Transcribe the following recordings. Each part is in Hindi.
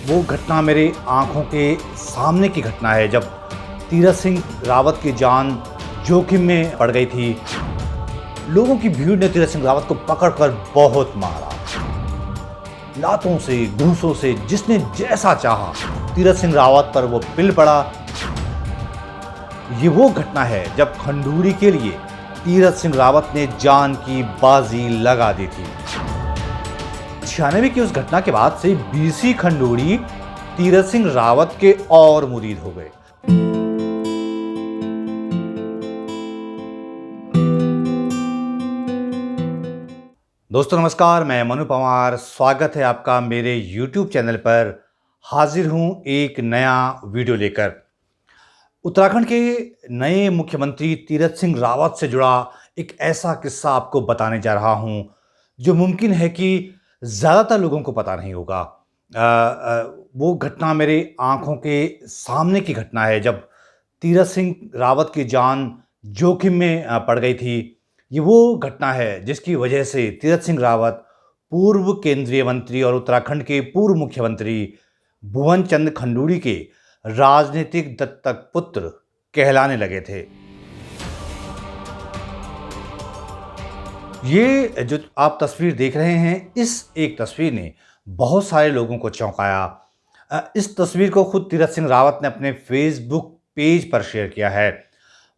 वो घटना मेरे आंखों के सामने की घटना है जब तीरथ सिंह रावत की जान जोखिम में पड़ गई थी। लोगों की भीड़ ने तीरथ सिंह रावत को पकड़कर बहुत मारा, लातों से, घूंसों से, जिसने जैसा चाहा तीरथ सिंह रावत पर वो पिल पड़ा। ये वो घटना है जब खंडूड़ी के लिए तीरथ सिंह रावत ने जान की बाजी लगा दी थी। 96 की उस घटना के बाद से बीसी खंडूड़ी तीरथ सिंह रावत के और मुरीद हो गए। दोस्तों नमस्कार, मैं मनु पवार, स्वागत है आपका मेरे YouTube चैनल पर। हाजिर हूं एक नया वीडियो लेकर। उत्तराखंड के नए मुख्यमंत्री तीरथ सिंह रावत से जुड़ा एक ऐसा किस्सा आपको बताने जा रहा हूं जो मुमकिन है कि ज़्यादातर लोगों को पता नहीं होगा। वो घटना मेरे आंखों के सामने की घटना है जब तीरथ सिंह रावत की जान जोखिम में पड़ गई थी। ये वो घटना है जिसकी वजह से तीरथ सिंह रावत पूर्व केंद्रीय मंत्री और उत्तराखंड के पूर्व मुख्यमंत्री भुवन चंद खंडूड़ी के राजनीतिक दत्तक पुत्र कहलाने लगे थे। ये जो आप तस्वीर देख रहे हैं, इस एक तस्वीर ने बहुत सारे लोगों को चौंकाया। इस तस्वीर को खुद तीरथ सिंह रावत ने अपने फेसबुक पेज पर शेयर किया है।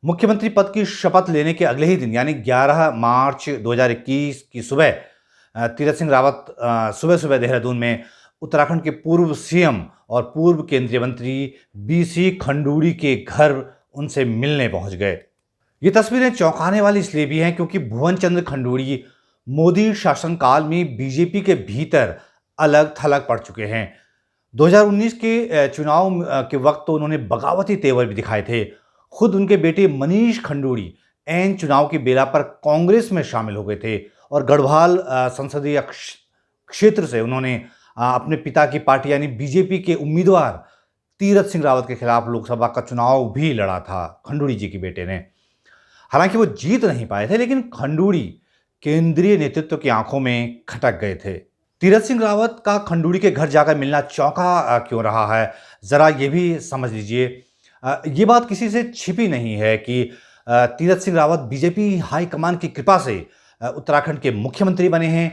मुख्यमंत्री पद की शपथ लेने के अगले ही दिन यानी 11 मार्च 2021 की सुबह तीरथ सिंह रावत सुबह सुबह देहरादून में उत्तराखंड के पूर्व सीएम और पूर्व केंद्रीय मंत्री बीसी खंडूड़ी के घर उनसे मिलने पहुंच गए। ये तस्वीरें चौंकाने वाली इसलिए भी हैं क्योंकि भुवन चंद खंडूड़ी मोदी शासनकाल में बीजेपी के भीतर अलग थलग पड़ चुके हैं। 2019 के चुनाव के वक्त तो उन्होंने बगावती तेवर भी दिखाए थे। खुद उनके बेटे मनीष खंडूड़ी ऐन चुनाव की बेला पर कांग्रेस में शामिल हो गए थे और गढ़वाल संसदीय क्षेत्र से उन्होंने अपने पिता की पार्टी यानी बीजेपी के उम्मीदवार तीरथ सिंह रावत के खिलाफ लोकसभा का चुनाव भी लड़ा था खंडूड़ी जी के बेटे ने। हालांकि वो जीत नहीं पाए थे, लेकिन खंडूड़ी केंद्रीय नेतृत्व की आंखों में खटक गए थे। तीरथ सिंह रावत का खंडूड़ी के घर जाकर मिलना चौंका क्यों रहा है, जरा ये भी समझ लीजिए। ये बात किसी से छिपी नहीं है कि तीरथ सिंह रावत बीजेपी हाईकमान की कृपा से उत्तराखंड के मुख्यमंत्री बने हैं।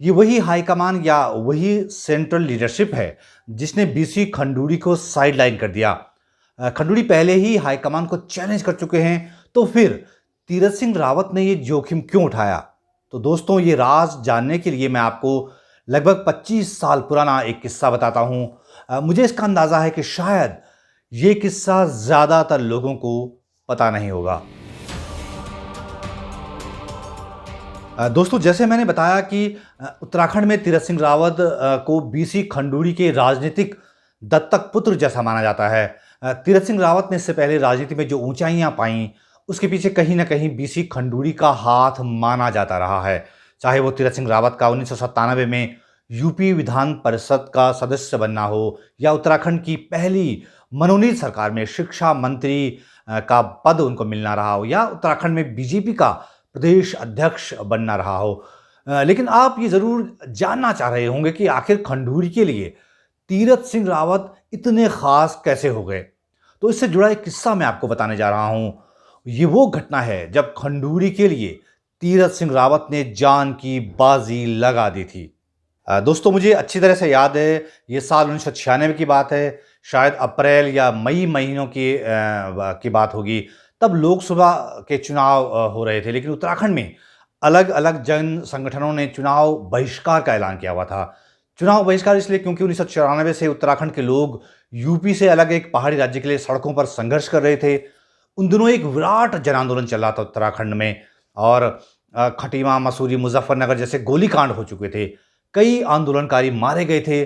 ये वही हाईकमान या वही सेंट्रल लीडरशिप है जिसने बीसी खंडूड़ी को साइडलाइन कर दिया। खंडूड़ी पहले ही हाईकमान को चैलेंज कर चुके हैं, तो फिर तीरथ सिंह रावत ने ये जोखिम क्यों उठाया? तो दोस्तों, ये राज जानने के लिए मैं आपको लगभग 25 साल पुराना एक किस्सा बताता हूँ। मुझे इसका अंदाज़ा है कि शायद ये किस्सा ज़्यादातर लोगों को पता नहीं होगा। दोस्तों, जैसे मैंने बताया कि उत्तराखंड में तीरथ सिंह रावत को बीसी खंडूड़ी के राजनीतिक दत्तक पुत्र जैसा माना जाता है। तीरथ सिंह रावत ने इससे पहले राजनीति में जो ऊंचाइयां पाई, उसके पीछे कहीं ना कहीं बीसी खंडूड़ी का हाथ माना जाता रहा है। चाहे वो तीरथ सिंह रावत का 1997 में यूपी विधान परिषद का सदस्य बनना हो या उत्तराखंड की पहली मनोनीत सरकार में शिक्षा मंत्री का पद उनको मिलना रहा हो या उत्तराखंड में बीजेपी का प्रदेश अध्यक्ष बनना रहा हो। लेकिन आप ये ज़रूर जानना चाह रहे होंगे कि आखिर खंडूड़ी के लिए तीरथ सिंह रावत इतने खास कैसे हो गए। तो इससे जुड़ा एक किस्सा मैं आपको बताने जा रहा हूँ। ये वो घटना है जब खंडूड़ी के लिए तीरथ सिंह रावत ने जान की बाजी लगा दी थी। दोस्तों, मुझे अच्छी तरह से याद है, ये साल 1996 की बात है। शायद अप्रैल या मई महीनों की बात होगी। तब लोकसभा के चुनाव हो रहे थे, लेकिन उत्तराखंड में अलग अलग जन संगठनों ने चुनाव बहिष्कार का ऐलान किया हुआ था। चुनाव बहिष्कार इसलिए क्योंकि 1994 से उत्तराखंड के लोग यूपी से अलग एक पहाड़ी राज्य के लिए सड़कों पर संघर्ष कर रहे थे। उन दिनों एक विराट जन आंदोलन चल रहा था उत्तराखंड में और खटीमा, मसूरी, मुजफ्फरनगर जैसे गोलीकांड हो चुके थे। कई आंदोलनकारी मारे गए थे।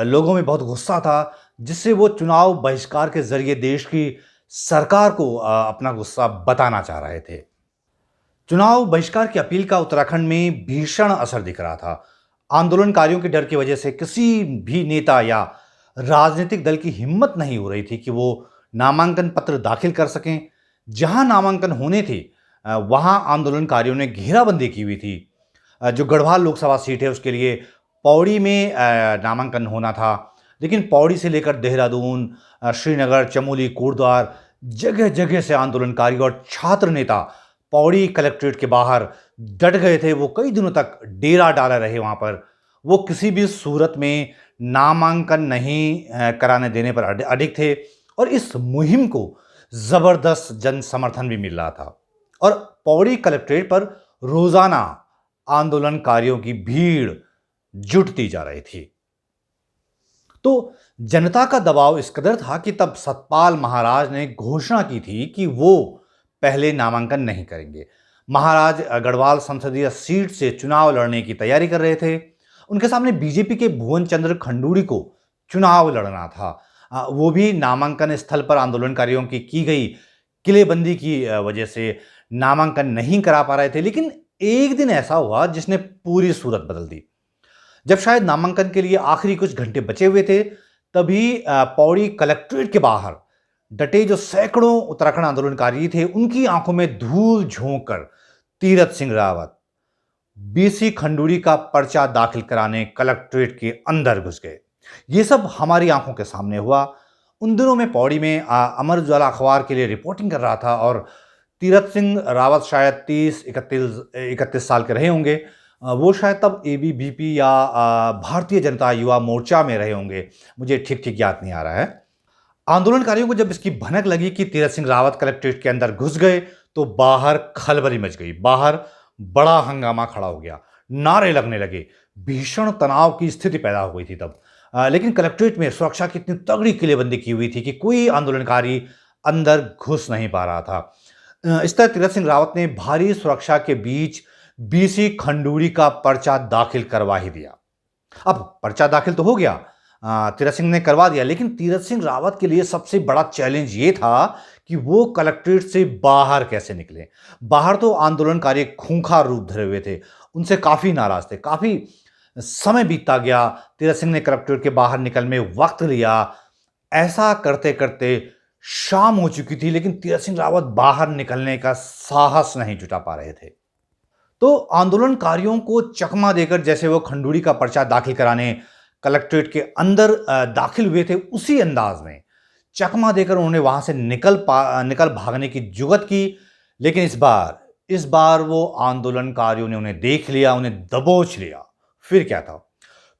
लोगों में बहुत गुस्सा था, जिससे वो चुनाव बहिष्कार के जरिए देश की सरकार को अपना गुस्सा बताना चाह रहे थे। चुनाव बहिष्कार की अपील का उत्तराखंड में भीषण असर दिख रहा था। आंदोलनकारियों के डर की वजह से किसी भी नेता या राजनीतिक दल की हिम्मत नहीं हो रही थी कि वो नामांकन पत्र दाखिल कर सकें। जहां नामांकन होने थे वहां आंदोलनकारियों ने घेराबंदी की हुई थी। जो गढ़वाल लोकसभा सीट है उसके लिए पौड़ी में नामांकन होना था, लेकिन पौड़ी से लेकर देहरादून, श्रीनगर, चमोली, कोटद्वार, जगह जगह से आंदोलनकारी और छात्र नेता पौड़ी कलेक्ट्रेट के बाहर डट गए थे। वो कई दिनों तक डेरा डाले रहे वहां पर। वो किसी भी सूरत में नामांकन नहीं कराने देने पर अडिग थे और इस मुहिम को जबरदस्त जन समर्थन भी मिल रहा था। और पौड़ी कलेक्ट्रेट पर रोजाना आंदोलनकारियों की भीड़ जुटती जा रही थी। तो जनता का दबाव इस कदर था कि तब सतपाल महाराज ने घोषणा की थी कि वो पहले नामांकन नहीं करेंगे। महाराज गढ़वाल संसदीय सीट से चुनाव लड़ने की तैयारी कर रहे थे। उनके सामने बीजेपी के भुवन चंद्र खंडूड़ी को चुनाव लड़ना था। वो भी नामांकन स्थल पर आंदोलनकारियों की गई किलेबंदी की वजह से नामांकन नहीं करा पा रहे थे। लेकिन एक दिन ऐसा हुआ जिसने पूरी सूरत बदल दी। जब शायद नामांकन के लिए आखिरी कुछ घंटे बचे हुए थे, तभी पौड़ी कलेक्ट्रेट के बाहर डटे जो सैकड़ों उत्तराखंड आंदोलनकारी थे, उनकी आंखों में धूल झोंक कर तीरथ सिंह रावत बीसी खंडूड़ी का पर्चा दाखिल कराने कलेक्ट्रेट के अंदर घुस गए। ये सब हमारी आंखों के सामने हुआ। उन दिनों में पौड़ी में अमर उजाला अखबार के लिए रिपोर्टिंग कर रहा था और तीरथ सिंह रावत शायद 30-31 साल के रहे होंगे। वो शायद तब एबीवीपी या भारतीय जनता युवा मोर्चा में रहे होंगे, मुझे ठीक ठीक याद नहीं आ रहा है। आंदोलनकारियों को जब इसकी भनक लगी कि तीरथ सिंह रावत कलेक्ट्रेट के अंदर घुस गए, तो बाहर खलबली मच गई। बाहर बड़ा हंगामा खड़ा हो गया, नारे लगने लगे, भीषण तनाव की स्थिति पैदा हो गई थी तब। लेकिन कलेक्ट्रेट में सुरक्षा की इतनी तगड़ी किलेबंदी की हुई थी कि कोई आंदोलनकारी अंदर घुस नहीं पा रहा था। इस तरह तीरथ सिंह रावत ने भारी सुरक्षा के बीच बीसी खंडूड़ी का पर्चा दाखिल करवा ही दिया। अब पर्चा दाखिल तो हो गया, तीरथ सिंह ने करवा दिया, लेकिन तीरथ सिंह रावत के लिए सबसे बड़ा चैलेंज ये था कि वो कलेक्ट्रेट से बाहर कैसे निकले। बाहर तो आंदोलनकारी खूंखार रूप धरे हुए थे, उनसे काफी नाराज थे। काफी समय बीतता गया, तीरथ सिंह ने कलेक्ट्रेट के बाहर निकलने में वक्त लिया। ऐसा करते करते शाम हो चुकी थी, लेकिन तीरथ सिंह रावत बाहर निकलने का साहस नहीं जुटा पा रहे थे। तो आंदोलनकारियों को चकमा देकर जैसे वो खंडूड़ी का पर्चा दाखिल कराने कलेक्ट्रेट के अंदर दाखिल हुए थे, उसी अंदाज में चकमा देकर उन्होंने वहां से निकल भागने की जुगत की। लेकिन इस बार वो आंदोलनकारियों ने उन्हें देख लिया, उन्हें दबोच लिया। फिर क्या था,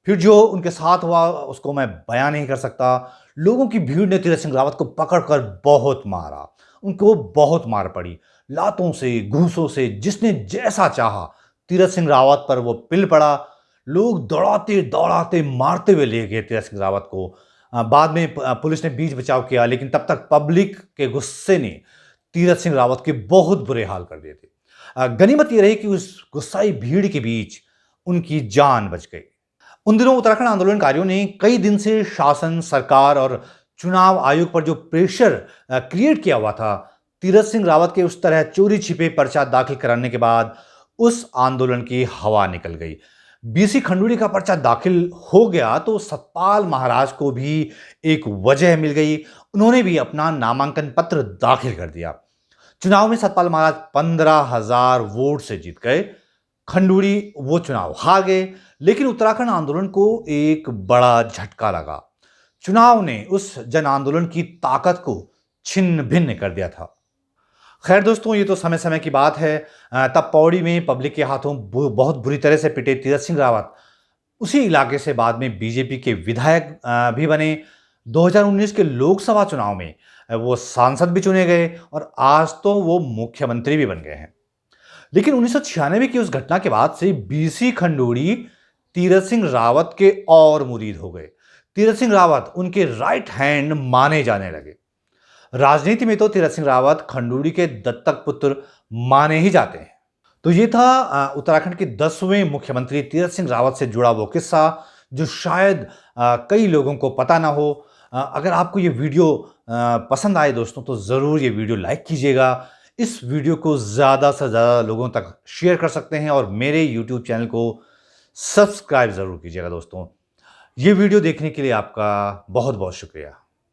फिर जो उनके साथ हुआ उसको मैं बयान नहीं कर सकता। लोगों की भीड़ ने तीरथ सिंह रावत को पकड़कर बहुत मारा, उनको बहुत मार पड़ी, लातों से, घूंसों से, जिसने जैसा चाहा तीरथ सिंह रावत पर वो पिल पड़ा। लोग दौड़ाते दौड़ाते मारते हुए ले गए तीरथ सिंह रावत को। बाद में पुलिस ने बीच बचाव किया, लेकिन तब तक पब्लिक के गुस्से ने तीरथ सिंह रावत के बहुत बुरे हाल कर दिए थे। गनीमत ये रही कि उस गुस्साई भीड़ के बीच उनकी जान बच गई। उन दिनों उत्तराखंड आंदोलनकारियों ने कई दिन से शासन, सरकार और चुनाव आयोग पर जो प्रेशर क्रिएट किया हुआ था, तीरथ सिंह रावत के उस तरह चोरी छिपे पर्चा दाखिल कराने के बाद उस आंदोलन की हवा निकल गई। बीसी खंडूड़ी का पर्चा दाखिल हो गया तो सतपाल महाराज को भी एक वजह मिल गई। उन्होंने भी अपना नामांकन पत्र दाखिल कर दिया। चुनाव में सतपाल महाराज 15,000 वोट से जीत गए। खंडूड़ी वो चुनाव हार गए, लेकिन उत्तराखंड आंदोलन को एक बड़ा झटका लगा। चुनाव ने उस जन आंदोलन की ताकत को छिन्न भिन्न कर दिया था। खैर दोस्तों, ये तो समय समय की बात है। तब पौड़ी में पब्लिक के हाथों बहुत बुरी तरह से पिटे तीरथ सिंह रावत उसी इलाके से बाद में बीजेपी के विधायक भी बने। 2019 के लोकसभा चुनाव में वो सांसद भी चुने गए और आज तो वो मुख्यमंत्री भी बन गए हैं। लेकिन 1996 की उस घटना के बाद से बीसी खंडूड़ी तीरथ सिंह रावत के और मुरीद हो गए। तीरथ सिंह रावत उनके राइट हैंड माने जाने लगे। राजनीति में तो तीरथ सिंह रावत खंडूड़ी के दत्तक पुत्र माने ही जाते हैं। तो ये था उत्तराखंड के 10वें मुख्यमंत्री तीरथ सिंह रावत से जुड़ा वो किस्सा जो शायद कई लोगों को पता ना हो। अगर आपको ये वीडियो पसंद आए दोस्तों, तो ज़रूर ये वीडियो लाइक कीजिएगा। इस वीडियो को ज़्यादा से ज़्यादा लोगों तक शेयर कर सकते हैं और मेरे यूट्यूब चैनल को सब्सक्राइब ज़रूर कीजिएगा दोस्तों। ये वीडियो देखने के लिए आपका बहुत बहुत शुक्रिया।